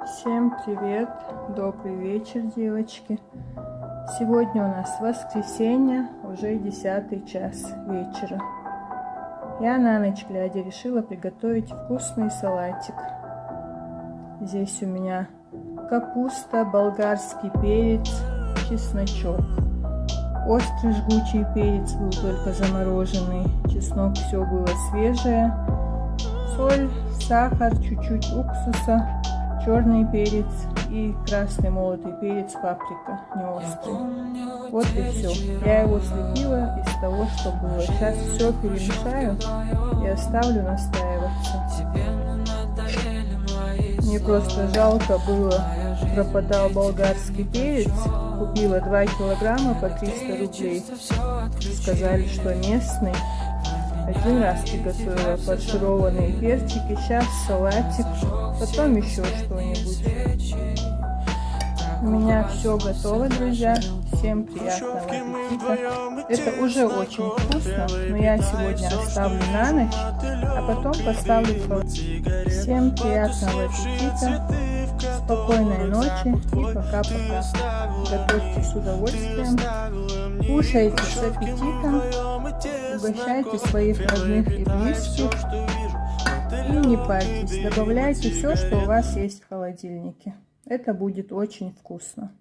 Всем привет, добрый вечер, девочки. Сегодня у нас воскресенье, уже 10 час вечера. Я на ночь глядя решила приготовить вкусный салатик. Здесь у меня капуста, болгарский перец, чесночок. Острый жгучий перец был только замороженный, чеснок все было свежее, соль, сахар, чуть-чуть уксуса, черный перец и красный молотый перец, паприка, не острый. Вот и все. Я его слепила из того, что было. Сейчас все перемешаю и оставлю настаиваться. Мне просто жалко было, пропадал болгарский перец. Купила 2 килограмма по 300 рублей. Сказали, что местный. Один раз приготовила фаршированные перчики, сейчас салатик, потом еще что-нибудь. У меня все готово, друзья. Всем приятного аппетита. Это уже очень вкусно, но я сегодня оставлю на ночь, а потом поставлю в холодильник. Всем приятного аппетита, спокойной ночи и пока-пока. Готовьте с удовольствием, кушайте с аппетитом, угощайте своих родных и близких и не парьтесь, добавляйте все, что у вас есть в холодильнике. Это будет очень вкусно.